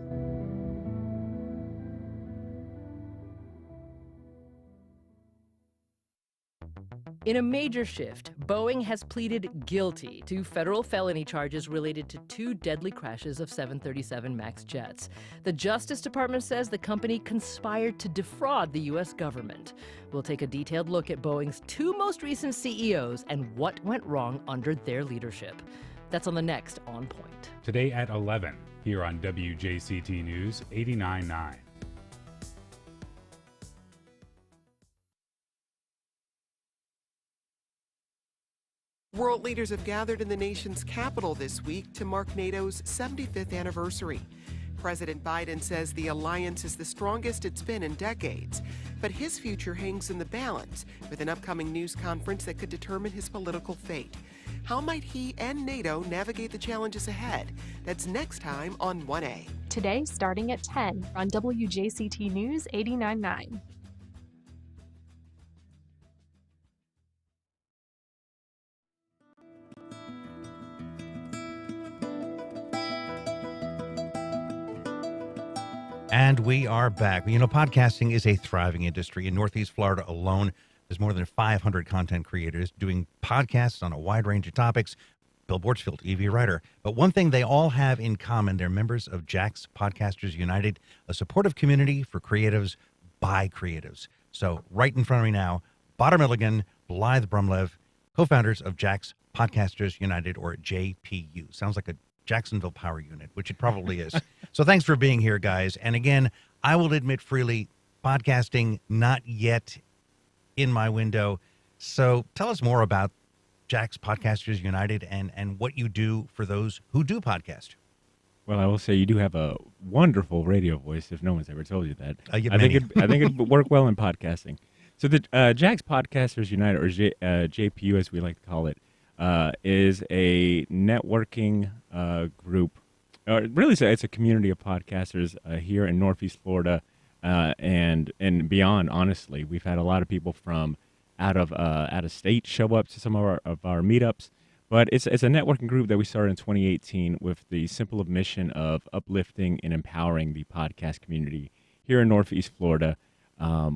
In a major shift, Boeing has pleaded guilty to federal felony charges related to 2 deadly crashes of 737 MAX jets. The Justice Department says the company conspired to defraud the U.S. government. We'll take a detailed look at Boeing's 2 most recent CEOs and what went wrong under their leadership. That's on the next On Point. Today at 11, here on WJCT News 89.9. World leaders have gathered in the nation's capital this week to mark NATO's 75th anniversary. President Biden says the alliance is the strongest it's been in decades, but his future hangs in the balance with an upcoming news conference that could determine his political fate. How might he and NATO navigate the challenges ahead? That's next time on 1A. Today, starting at 10 on WJCT News 89.9. And we are back. You know, podcasting is a thriving industry. In Northeast Florida alone, there's more than 500 content creators doing podcasts on a wide range of topics. Bill Borchfield, EV writer. But one thing they all have in common, they're members of Jack's Podcasters United, a supportive community for creatives by creatives. So right in front of me now, Badr Milligan, Blythe Brumlev, co-founders of Jack's Podcasters United, or JPU. Sounds like a Jacksonville Power Unit, which it probably is. So thanks for being here, guys. And again, I will admit freely, podcasting not yet in my window. So tell us more about Jack's Podcasters United and what you do for those who do podcast. Well, I will say you do have a wonderful radio voice, if no one's ever told you that. I think it'd work well in podcasting. So the Jack's Podcasters United, or JPU as we like to call it, is a networking group. Really, it's a community of podcasters here in Northeast Florida and beyond. Honestly, we've had a lot of people from out of state show up to some of our meetups. But it's a networking group that we started in 2018 with the simple mission of uplifting and empowering the podcast community here in Northeast Florida.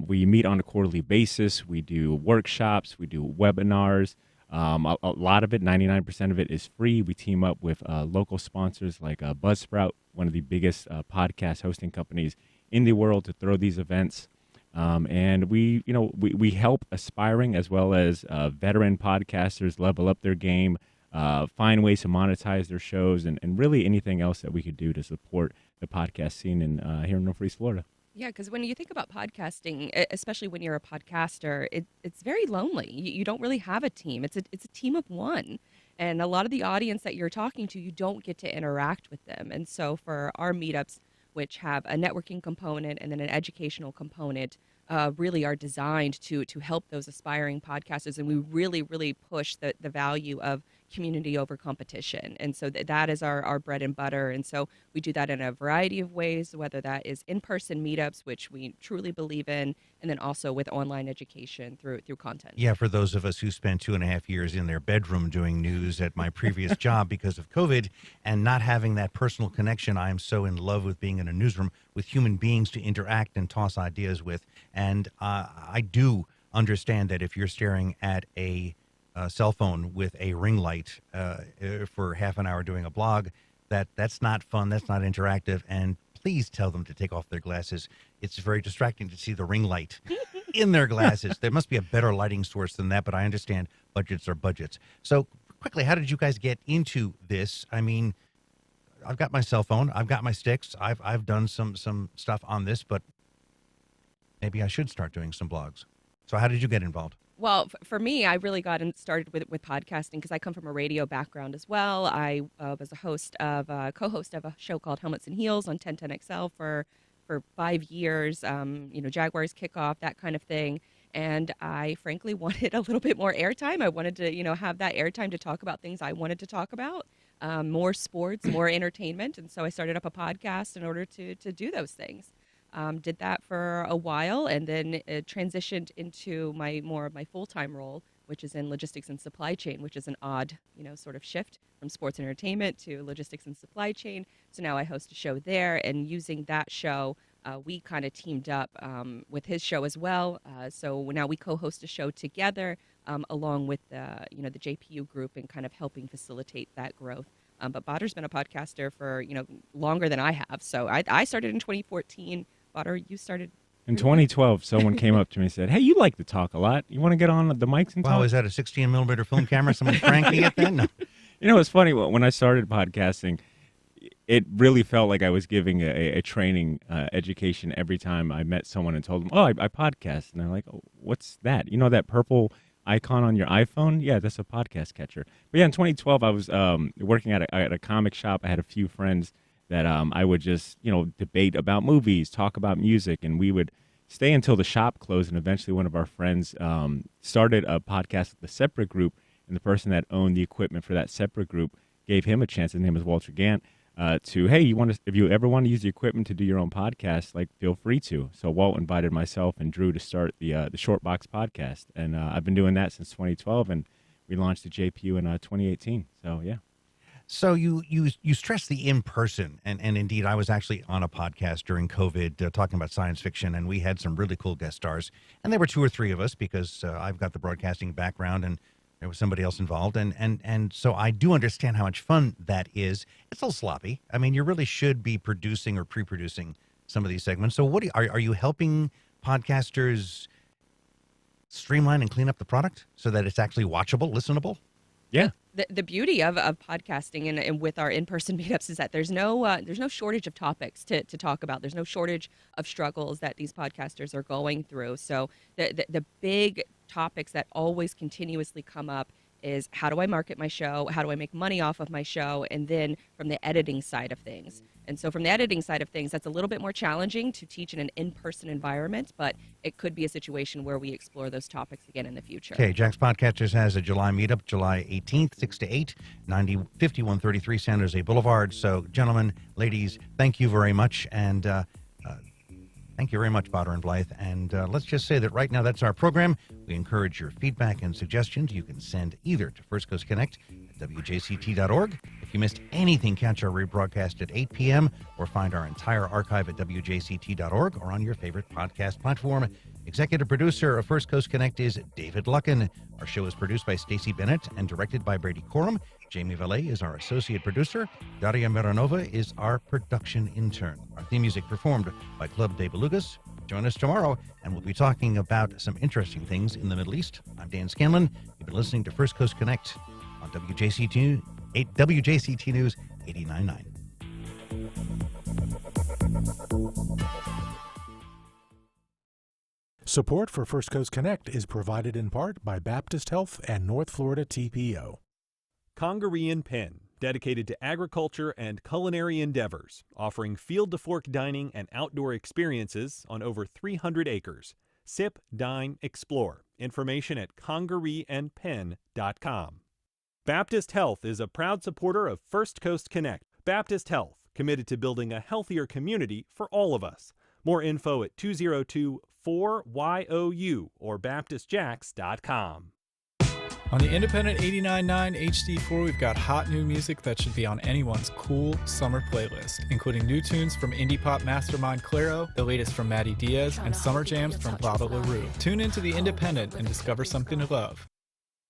We meet on a quarterly basis. We do workshops. We do webinars. A lot of it, 99% of it, is free. We team up with local sponsors like Buzzsprout, one of the biggest podcast hosting companies in the world, to throw these events. And we help aspiring as well as veteran podcasters level up their game, find ways to monetize their shows, and really anything else that we could do to support the podcast scene here in Northeast Florida. Yeah, because when you think about podcasting, especially when you're a podcaster, it's very lonely. You don't really have a team. It's a team of one. And a lot of the audience that you're talking to, you don't get to interact with them. And so for our meetups, which have a networking component and then an educational component, really are designed to help those aspiring podcasters. And we really, really push the value of community over competition. And so that is our bread and butter. And so we do that in a variety of ways, whether that is in-person meetups, which we truly believe in, and then also with online education through content. Yeah, for those of us who spent 2.5 years in their bedroom doing news at my previous job because of COVID and not having that personal connection, I am so in love with being in a newsroom with human beings to interact and toss ideas with. And I do understand that if you're staring at a cell phone with a ring light for half an hour doing a blog, that's not fun, that's not interactive, and please tell them to take off their glasses. It's very distracting to see the ring light in their glasses. There must be a better lighting source than that, but I understand budgets are budgets. So quickly, how did you guys get into this? I mean, I've got my cell phone, I've got my sticks, I've done some stuff on this, but maybe I should start doing some blogs. So how did you get involved? Well, for me, I really got started with podcasting because I come from a radio background as well. I was a co-host of a show called Helmets and Heels on 1010XL for 5 years, Jaguars kickoff, that kind of thing. And I frankly wanted a little bit more airtime. I wanted to, have that airtime to talk about things I wanted to talk about, more sports, more entertainment. And so I started up a podcast in order to do those things. Did that for a while and then transitioned into more of my full-time role which is in logistics and supply chain, which is an odd, sort of shift from sports and entertainment to logistics and supply chain. So now I host a show there, and using that show, we kind of teamed up with his show as well. So now we co-host a show together along with the JPU group and kind of helping facilitate that growth. But Badr's been a podcaster for, longer than I have. So I started in 2014. Badr, you started in 2012. Someone came up to me and said, "Hey, you like to talk a lot. You want to get on the mics and talk?" Wow, is that a 16 millimeter film camera? Someone cranking it then? No. It's funny. When I started podcasting, it really felt like I was giving a training education every time I met someone and told them, "Oh, I podcast." And they're like, "Oh, what's that? You know that purple icon on your iPhone? Yeah, that's a podcast catcher." But yeah, in 2012, I was working at a comic shop. I had a few friends that I would just, debate about movies, talk about music, and we would stay until the shop closed. And eventually one of our friends started a podcast with a separate group, and the person that owned the equipment for that separate group gave him a chance. His name is Walter Gant. Hey, if you ever want to use the equipment to do your own podcast, like, feel free to. So Walt invited myself and Drew to start the Shortbox podcast, and I've been doing that since 2012, and we launched the JPU in 2018. So yeah. So you stress the in-person, and indeed, I was actually on a podcast during COVID talking about science fiction, and we had some really cool guest stars, and there were 2 or 3 of us because I've got the broadcasting background, and there was somebody else involved, and so I do understand how much fun that is. It's a little sloppy. I mean, you really should be producing or pre-producing some of these segments. So are you helping podcasters streamline and clean up the product so that it's actually watchable, listenable? Yeah. The beauty of podcasting and with our in-person meetups is that there's no shortage of topics to talk about. There's no shortage of struggles that these podcasters are going through. So the big topics that always continuously come up is, how do I market my show? How do I make money off of my show? And then from the editing side of things. And so from the editing side of things, that's a little bit more challenging to teach in an in-person environment, but it could be a situation where we explore those topics again in the future. Okay, Jack's Podcasters has a July meetup, July 18th, 6 to 8, 5133 San Jose Boulevard. So, gentlemen, ladies, thank you very much. And thank you very much, Badr and Blythe. And let's just say that right now that's our program. We encourage your feedback and suggestions. You can send either to First Coast Connect at WJCT.org. If you missed anything, catch our rebroadcast at 8 p.m. or find our entire archive at WJCT.org or on your favorite podcast platform. Executive producer of First Coast Connect is David Luckin. Our show is produced by Stacey Bennett and directed by Brady Corum. Jamie Valet is our associate producer. Daria Miranova is our production intern. Our theme music performed by Club de Belugas. Join us tomorrow, and we'll be talking about some interesting things in the Middle East. I'm Dan Scanlon. You've been listening to First Coast Connect on WJCT News 89.9. Support for First Coast Connect is provided in part by Baptist Health and North Florida TPO. Congaree & Penn, dedicated to agriculture and culinary endeavors, offering field-to-fork dining and outdoor experiences on over 300 acres. Sip, dine, explore. Information at congareeandpenn.com. Baptist Health is a proud supporter of First Coast Connect. Baptist Health, committed to building a healthier community for all of us. More info at 202-4YOU or baptistjacks.com. On the Independent 89.9 HD4, we've got hot new music that should be on anyone's cool summer playlist, including new tunes from indie pop mastermind Clairo, the latest from Maddie Diaz, and summer jams from Baba LaRue. Tune into the Independent and discover something to love.